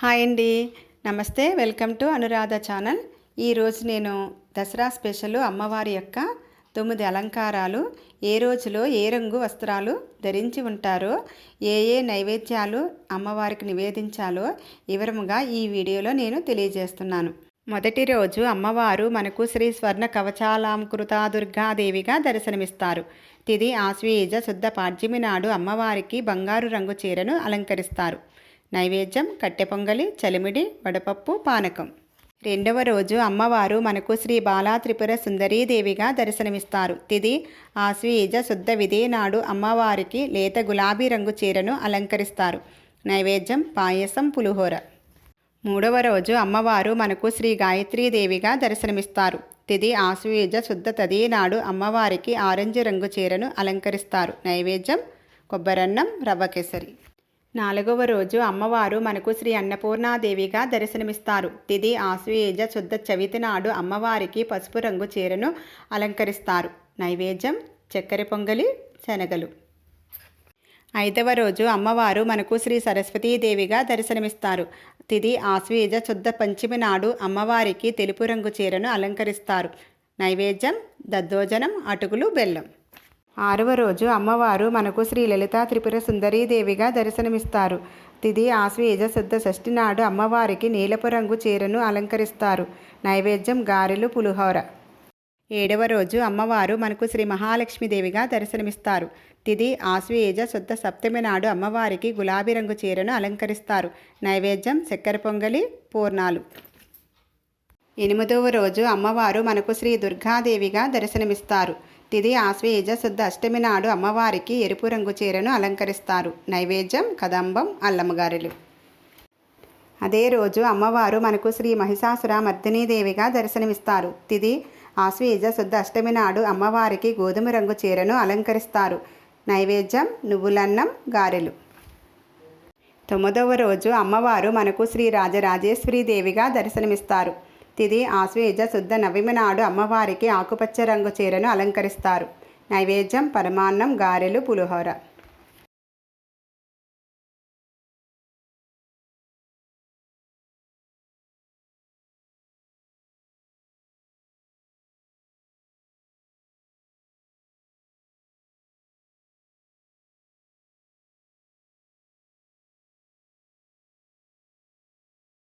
Hi అండి, నమస్తే. Welcome to Anuradha channel. ఈరోజు నేను దసరా స్పెషల్ అమ్మవారి యొక్క 9 అలంకారాలు, ఏ రోజులో ఏ రంగు వస్త్రాలు ధరించి ఉంటారో, ఏ నైవేద్యాలు అమ్మవారికి నివేదించాలో వివరముగా ఈ వీడియోలో నేను తెలియజేస్తున్నాను. మొదటి రోజు అమ్మవారు మనకు శ్రీ స్వర్ణ కవచాలంకృత దుర్గాదేవిగా దర్శనమిస్తారు. తిది ఆశ్వీజ శుద్ధ పాడ్యమి నాడు అమ్మవారికి బంగారు రంగు చీరను అలంకరిస్తారు. నైవేద్యం కట్టె పొంగలి, చలిమిడి, వడపప్పు, పానకం. రెండవ రోజు అమ్మవారు మనకు శ్రీ బాలా త్రిపుర సుందరీదేవిగా దర్శనమిస్తారు. తిది ఆశ్వీజ శుద్ధ విధి నాడు అమ్మవారికి లేత గులాబీ రంగు చీరను అలంకరిస్తారు. నైవేద్యం పాయసం, పులిహోర. మూడవ రోజు అమ్మవారు మనకు శ్రీ గాయత్రీదేవిగా దర్శనమిస్తారు. తిది ఆశ్వీజ శుద్ధ తది నాడు అమ్మవారికి ఆరెంజ్ రంగు చీరను అలంకరిస్తారు. నైవేద్యం కొబ్బరన్నం, రవ్వ కేసరి. నాలుగవ రోజు అమ్మవారు మనకు శ్రీ అన్నపూర్ణాదేవిగా దర్శనమిస్తారు. తిది ఆశ్వీజ శుద్ధ చవితి నాడు అమ్మవారికి పసుపు రంగు చీరను అలంకరిస్తారు. నైవేద్యం చక్కెర పొంగలి, శనగలు. ఐదవ రోజు అమ్మవారు మనకు శ్రీ సరస్వతీదేవిగా దర్శనమిస్తారు. తిది ఆశ్వీజ శుద్ధ పంచమి నాడు అమ్మవారికి తెలుపు రంగు చీరను అలంకరిస్తారు. నైవేద్యం దద్దోజనం, అటుకులు, బెల్లం. ఆరవ రోజు అమ్మవారు మనకు శ్రీ లలితా త్రిపుర సుందరీదేవిగా దర్శనమిస్తారు. తిది ఆశ్వీజ శుద్ధ షష్ఠి నాడు అమ్మవారికి నీలపు రంగు చీరను అలంకరిస్తారు. నైవేద్యం గారెలు, పులిహోర. ఏడవ రోజు అమ్మవారు మనకు శ్రీ మహాలక్ష్మీదేవిగా దర్శనమిస్తారు. తిది ఆశ్వీజ శుద్ధ సప్తమి నాడు అమ్మవారికి గులాబీ రంగు చీరను అలంకరిస్తారు. నైవేద్యం చక్కెర పొంగలి, పూర్ణాలు. ఎనిమిదవ రోజు అమ్మవారు మనకు శ్రీ దుర్గాదేవిగా దర్శనమిస్తారు. తిది ఆశ్వీజ శుద్ధ అష్టమి నాడు అమ్మవారికి ఎరుపు రంగు చీరను అలంకరిస్తారు. నైవేద్యం కదంబం, అల్లమగారెలు. అదే రోజు అమ్మవారు మనకు శ్రీ మహిషాసుర మర్దినీదేవిగా దర్శనమిస్తారు. తిది ఆశ్వీజ శుద్ధ అష్టమి నాడు అమ్మవారికి గోధుమ రంగు చీరను అలంకరిస్తారు. నైవేద్యం నువ్వులన్నం, గారెలు. తొమ్మిదవ రోజు అమ్మవారు మనకు శ్రీ రాజరాజేశ్వరీదేవిగా దర్శనమిస్తారు. తిది ఆశ్వీజ శుద్ధ నవమి నాడు అమ్మవారికి ఆకుపచ్చ రంగు చీరను అలంకరిస్తారు. నైవేద్యం పరమాన్నం, గారెలు, పులిహోర.